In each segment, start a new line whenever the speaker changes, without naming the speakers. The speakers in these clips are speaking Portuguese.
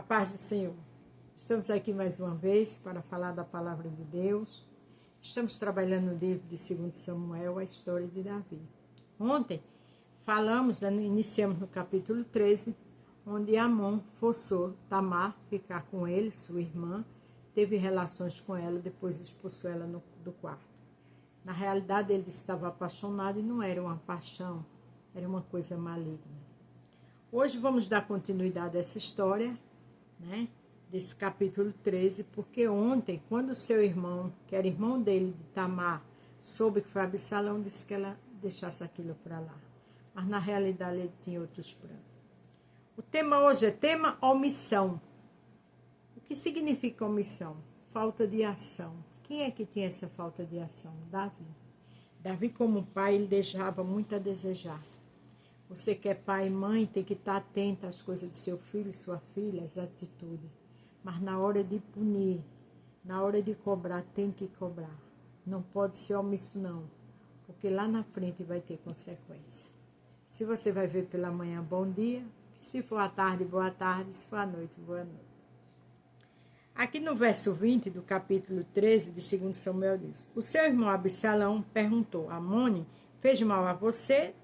A paz do Senhor. Estamos aqui mais uma vez para falar da palavra de Deus. Estamos trabalhando no livro de 2 Samuel, a história de Davi. Ontem iniciamos no capítulo 13, onde Amon forçou Tamar a ficar com ele, sua irmã, teve relações com ela, depois expulsou ela do quarto. Na realidade, ele estava apaixonado e não era uma paixão, era uma coisa maligna. Hoje vamos dar continuidade a essa história, desse capítulo 13, porque ontem, quando o seu irmão, que era irmão dele, de Tamar, soube que foi Absalão, disse que ela deixasse aquilo para lá. Mas na realidade ele tinha outros planos. O tema hoje é tema omissão. O que significa omissão? Falta de ação. Quem é que tinha essa falta de ação? Davi. Davi, como pai, ele deixava muito a desejar. Você que é pai e mãe tem que estar atento às coisas de seu filho e sua filha, às atitudes. Mas na hora de punir, na hora de cobrar, tem que cobrar. Não pode ser omisso não, porque lá na frente vai ter consequência. Se você vai ver pela manhã, bom dia. Se for à tarde, boa tarde. Se for à noite, boa noite. Aqui no verso 20 do capítulo 13 de 2 Samuel diz: O seu irmão Absalão perguntou: Amone fez mal a você?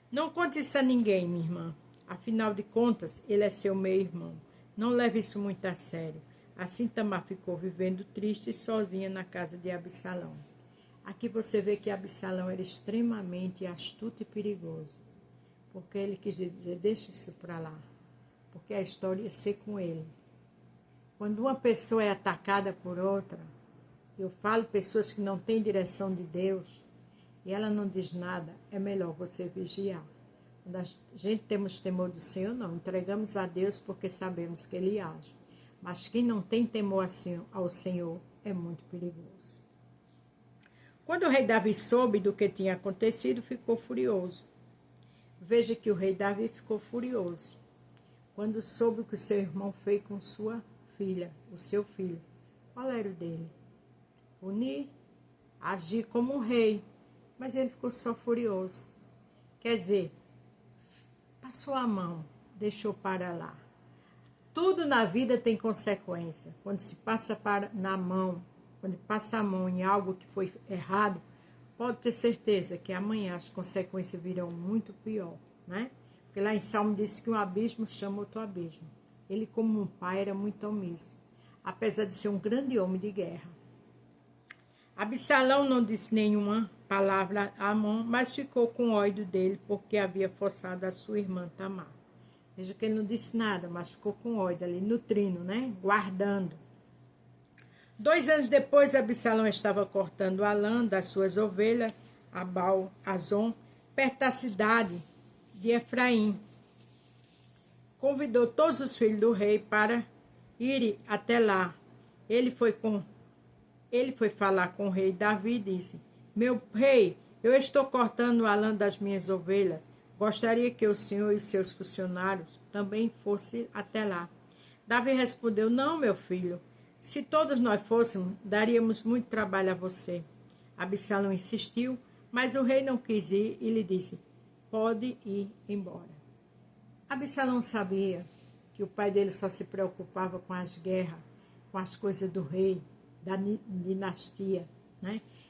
Não conte isso a ninguém, minha irmã. Afinal de contas, ele é seu meio-irmão. Não leve isso muito a sério. Assim Tamar ficou vivendo triste e sozinha na casa de Absalão. Aqui você vê que Absalão era extremamente astuto e perigoso. Porque ele quis dizer, deixa isso para lá. Porque a história ia ser com ele. Quando uma pessoa é atacada por outra, eu falo pessoas que não têm direção de Deus, e ela não diz nada, é melhor você vigiar. Quando a gente temos temor do Senhor, não. Entregamos a Deus porque sabemos que Ele age. Mas quem não tem temor assim ao Senhor é muito perigoso. Quando o rei Davi soube do que tinha acontecido, ficou furioso. Veja que o rei Davi ficou furioso. Quando soube o que o seu irmão fez com sua filha, o seu filho. Qual era o dele? Punir, agir como um rei. Mas ele ficou só furioso. Quer dizer, passou a mão, deixou para lá. Tudo na vida tem consequência. Quando se passa quando passa a mão em algo que foi errado, pode ter certeza que amanhã as consequências virão muito pior, né? Porque lá em Salmo diz que um abismo chama outro abismo. Ele, como um pai, era muito omisso, apesar de ser um grande homem de guerra. Absalão não disse nenhuma palavra a Amon, mas ficou com ódio dele porque havia forçado a sua irmã Tamar. Veja que ele não disse nada, mas ficou com ódio ali, nutrindo, guardando. 2 anos depois, Absalão estava cortando a lã das suas ovelhas, a Baal-Azon, perto da cidade de Efraim. Convidou todos os filhos do rei para irem até lá. Ele foi falar com o rei Davi e disse: Meu rei, eu estou cortando a lã das minhas ovelhas. Gostaria que o senhor e seus funcionários também fossem até lá. Davi respondeu: Não, meu filho. Se todos nós fôssemos, daríamos muito trabalho a você. Absalão insistiu, mas o rei não quis ir e lhe disse: Pode ir embora. Absalão sabia que o pai dele só se preocupava com as guerras, com as coisas do rei, da dinastia,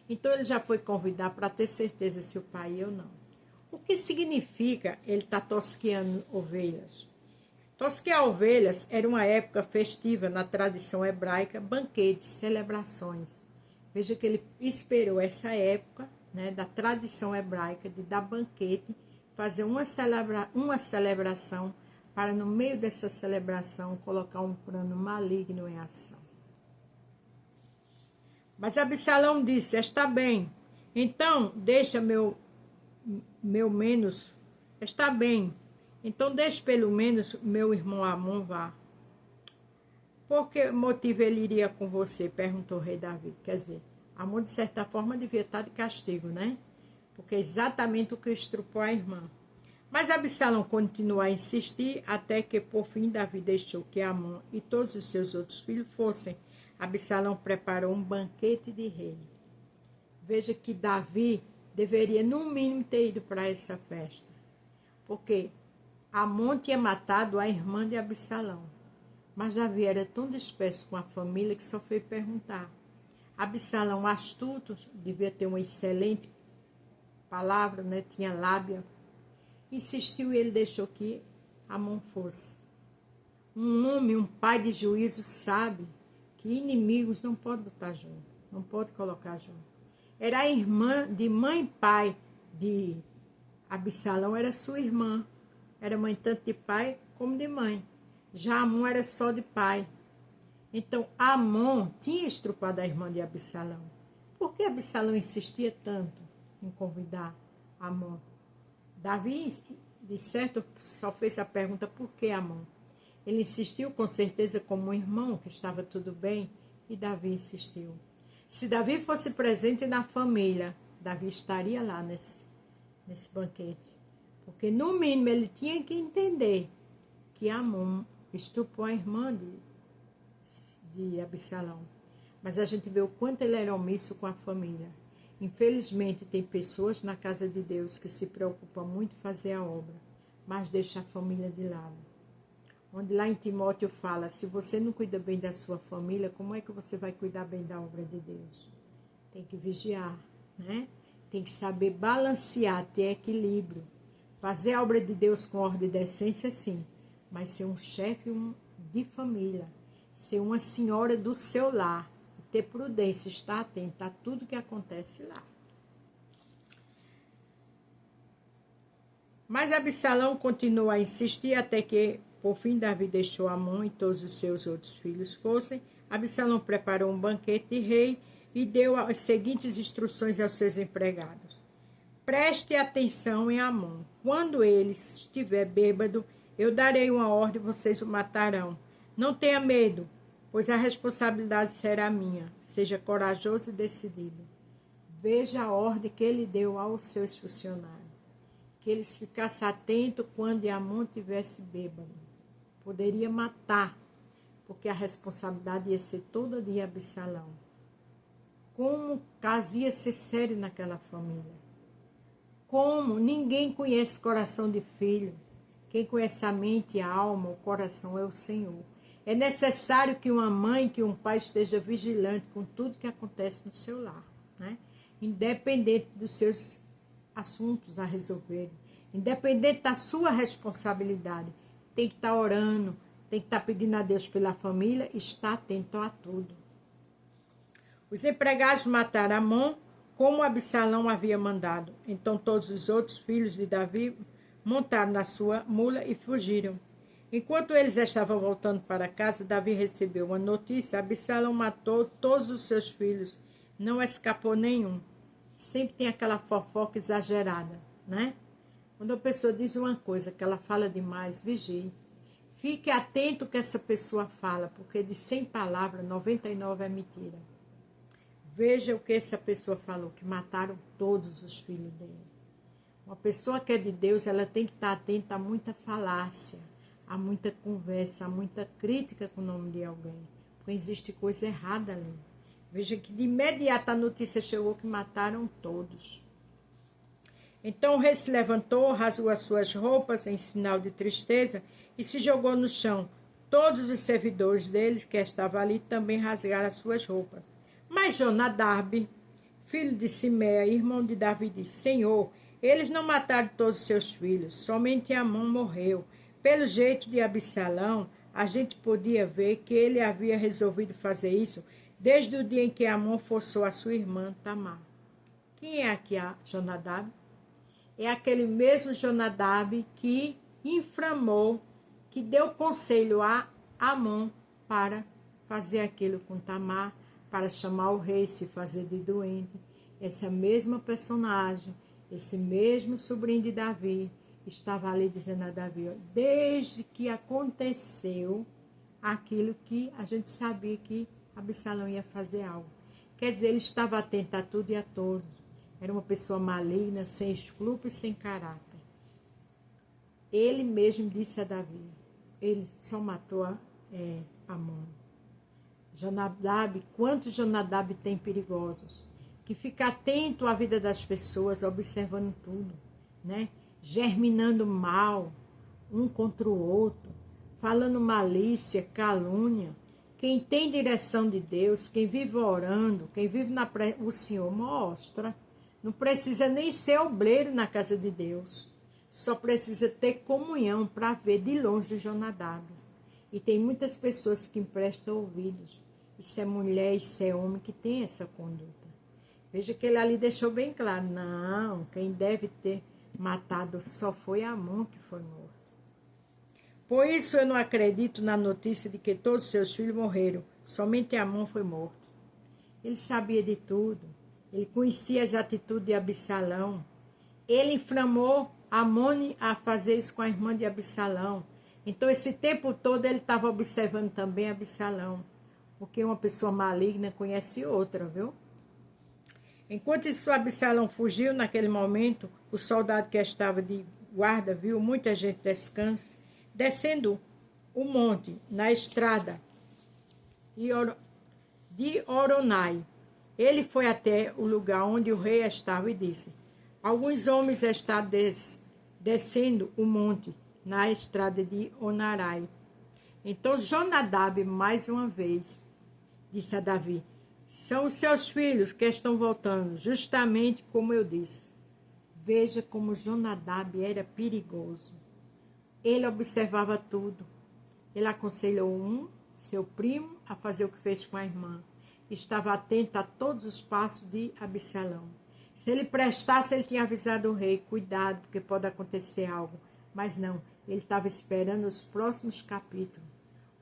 Então ele já foi convidar para ter certeza se o pai ia ou não. O que significa ele estar tosqueando ovelhas? Tosquear ovelhas era uma época festiva na tradição hebraica, banquetes, celebrações. Veja que ele esperou essa época, da tradição hebraica de dar banquete, fazer uma celebração para no meio dessa celebração colocar um plano maligno em ação. Mas Absalão disse: Está bem, então deixa está bem, então deixe pelo menos meu irmão Amon vá. Por que motivo ele iria com você? Perguntou o rei Davi. Quer dizer, Amon de certa forma devia estar de castigo, Porque é exatamente o que estrupou a irmã. Mas Absalão continuou a insistir até que por fim Davi deixou que Amon e todos os seus outros filhos fossem. Absalão preparou um banquete de rei. Veja que Davi deveria, no mínimo, ter ido para essa festa. Porque Amon tinha matado a irmã de Absalão. Mas Davi era tão disperso com a família que só foi perguntar. Absalão, astuto, devia ter uma excelente palavra, né? Tinha lábia. Insistiu e ele deixou que Amon fosse. Um homem, um pai de juízo, sabe que inimigos não pode botar junto, não pode colocar junto. Era a irmã de mãe e pai de Absalão, era sua irmã. Era mãe tanto de pai como de mãe. Já Amon era só de pai. Então, Amon tinha estrupado a irmã de Absalão. Por que Absalão insistia tanto em convidar Amon? Davi, de certo, só fez a pergunta, por que Amon? Ele insistiu com certeza como um irmão, que estava tudo bem, e Davi insistiu. Se Davi fosse presente na família, Davi estaria lá nesse banquete. Porque, no mínimo, ele tinha que entender que Amon estuprou a irmã de Absalão. Mas a gente vê o quanto ele era omisso com a família. Infelizmente, tem pessoas na casa de Deus que se preocupam muito em fazer a obra, mas deixa a família de lado. Onde lá em Timóteo fala, se você não cuida bem da sua família, como é que você vai cuidar bem da obra de Deus? Tem que vigiar, né? Tem que saber balancear, ter equilíbrio. Fazer a obra de Deus com ordem e decência, sim, mas ser um chefe de família, ser uma senhora do seu lar, ter prudência, estar atenta a tudo que acontece lá. Mas Absalão continuou a insistir até que, por fim, Davi deixou Amon e todos os seus outros filhos fossem. Absalão preparou um banquete de rei e deu as seguintes instruções aos seus empregados. Preste atenção em Amon. Quando ele estiver bêbado, eu darei uma ordem e vocês o matarão. Não tenha medo, pois a responsabilidade será minha. Seja corajoso e decidido. Veja a ordem que ele deu aos seus funcionários. Que eles ficassem atentos quando Amon estivesse bêbado. Poderia matar, porque a responsabilidade ia ser toda de Absalão. Como o caso ia ser sério naquela família. Como ninguém conhece coração de filho. Quem conhece a mente, a alma, o coração é o Senhor. É necessário que uma mãe, que um pai esteja vigilante com tudo que acontece no seu lar, né? Independente dos seus assuntos a resolver, independente da sua responsabilidade, tem que estar orando, tem que estar pedindo a Deus pela família e estar atento a tudo. Os empregados mataram Amon, como Absalão havia mandado. Então todos os outros filhos de Davi montaram na sua mula e fugiram. Enquanto eles estavam voltando para casa, Davi recebeu uma notícia: Absalão matou todos os seus filhos, não escapou nenhum. Sempre tem aquela fofoca exagerada, né? Quando a pessoa diz uma coisa que ela fala demais, vigie. Fique atento ao que essa pessoa fala, porque de 100 palavras, 99 é mentira. Veja o que essa pessoa falou, que mataram todos os filhos dele. Uma pessoa que é de Deus, ela tem que estar atenta a muita falácia, a muita conversa, a muita crítica com o nome de alguém. Porque existe coisa errada ali. Veja que de imediato a notícia chegou que mataram todos. Então o rei se levantou, rasgou as suas roupas em sinal de tristeza e se jogou no chão. Todos os servidores dele que estavam ali também rasgaram as suas roupas. Mas Jonadab, filho de Simeia, irmão de Davi, disse: Senhor, eles não mataram todos os seus filhos, somente Amon morreu. Pelo jeito de Absalão, a gente podia ver que ele havia resolvido fazer isso desde o dia em que Amon forçou a sua irmã Tamar. Quem é aqui a Jonadab? É aquele mesmo Jonadab que inflamou, que deu conselho a Amon para fazer aquilo com Tamar, para chamar o rei, se fazer de doente. Essa mesma personagem, esse mesmo sobrinho de Davi, estava ali dizendo a Davi, desde que aconteceu aquilo que a gente sabia que Absalão ia fazer algo. Quer dizer, ele estava atento a tudo e a todos. Era uma pessoa maligna, sem escrúpulos e sem caráter. Ele mesmo disse a Davi, ele só matou Amon. Jonadab, quantos Jonadab tem perigosos? Que fica atento à vida das pessoas, observando tudo, né? Germinando mal, um contra o outro, falando malícia, calúnia. Quem tem direção de Deus, quem vive orando, quem vive o Senhor mostra. Não precisa nem ser obreiro na casa de Deus. Só precisa ter comunhão para ver de longe Jonadab. E tem muitas pessoas que emprestam ouvidos. Isso é mulher, isso é homem que tem essa conduta. Veja que ele ali deixou bem claro. Não, quem deve ter matado só foi Amon que foi morto. Por isso eu não acredito na notícia de que todos seus filhos morreram. Somente Amon foi morto. Ele sabia de tudo. Ele conhecia as atitudes de Absalão. Ele inflamou Amon a fazer isso com a irmã de Absalão. Então, esse tempo todo, ele estava observando também Absalão. Porque uma pessoa maligna conhece outra, viu? Enquanto isso, Absalão fugiu, naquele momento, o soldado que estava de guarda viu muita gente descendo o monte, na estrada de Oronai. Ele foi até o lugar onde o rei estava e disse: alguns homens estão descendo o monte, na estrada de Onarai. Então Jonadab, mais uma vez, disse a Davi: são os seus filhos que estão voltando, justamente como eu disse. Veja como Jonadab era perigoso. Ele observava tudo. Ele aconselhou seu primo, a fazer o que fez com a irmã. Estava atento a todos os passos de Absalão. Se ele prestasse, ele tinha avisado o rei: cuidado, porque pode acontecer algo. Mas não, ele estava esperando os próximos capítulos.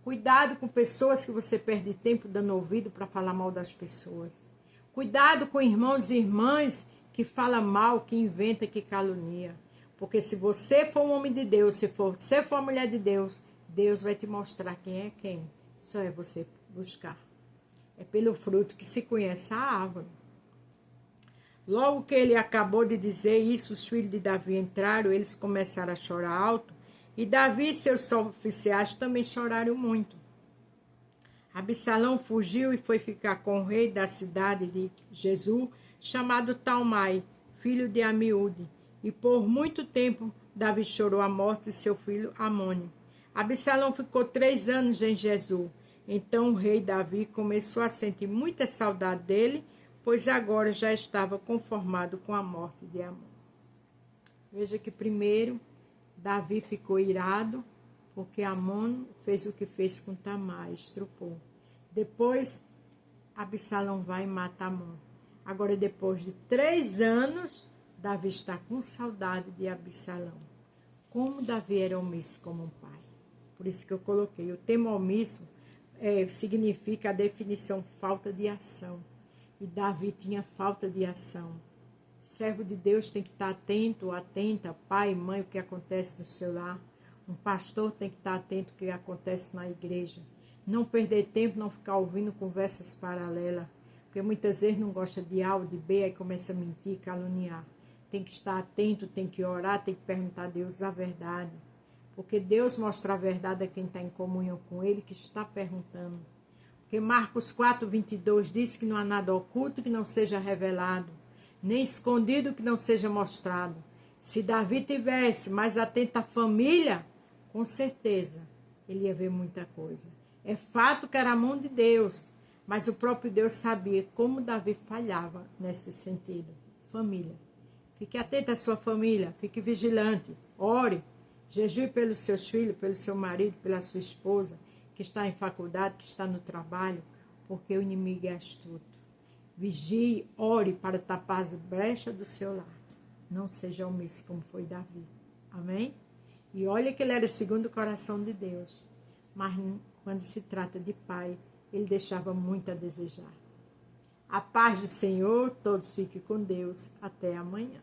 Cuidado com pessoas que você perde tempo dando ouvido para falar mal das pessoas. Cuidado com irmãos e irmãs que falam mal, que inventa, que calunia. Porque se você for um homem de Deus, se você for uma mulher de Deus, Deus vai te mostrar quem é quem. Só é você buscar. É pelo fruto que se conhece a árvore. Logo que ele acabou de dizer isso, os filhos de Davi entraram, eles começaram a chorar alto, e Davi e seus oficiais também choraram muito. Absalão fugiu e foi ficar com o rei da cidade de Jesus, chamado Talmai, filho de Amiúde, e por muito tempo Davi chorou a morte de seu filho Amoni. Absalão ficou 3 anos em Jesus. Então o rei Davi começou a sentir muita saudade dele, pois agora já estava conformado com a morte de Amon. Veja que primeiro Davi ficou irado, porque Amon fez o que fez com Tamar, estrupou. Depois Absalão vai e mata Amon. Agora, depois de 3 anos, Davi está com saudade de Absalão. Como Davi era omisso como um pai. Por isso que eu coloquei. O termo omisso significa a definição falta de ação. E Davi tinha falta de ação. Servo de Deus tem que estar atento, atenta, pai e mãe, o que acontece no seu lar. Um pastor tem que estar atento ao que acontece na igreja. Não perder tempo, não ficar ouvindo conversas paralelas. Porque muitas vezes não gosta de A ou de B, aí começa a mentir, caluniar. Tem que estar atento, tem que orar, tem que perguntar a Deus a verdade. Porque Deus mostra a verdade a quem está em comunhão com Ele, que está perguntando. Porque Marcos 4:22 diz que não há nada oculto que não seja revelado, nem escondido que não seja mostrado. Se Davi tivesse mais atento à família, com certeza ele ia ver muita coisa. É fato que era a mão de Deus, mas o próprio Deus sabia como Davi falhava nesse sentido. Família. Fique atento à sua família, fique vigilante, ore, jejue pelos seus filhos, pelo seu marido, pela sua esposa, que está em faculdade, que está no trabalho, porque o inimigo é astuto. Vigie, ore para tapar as brechas do seu lar. Não seja omisso como foi Davi. Amém? E olha que ele era segundo o coração de Deus. Mas quando se trata de pai, ele deixava muito a desejar. A paz do Senhor, todos fiquem com Deus. Até amanhã.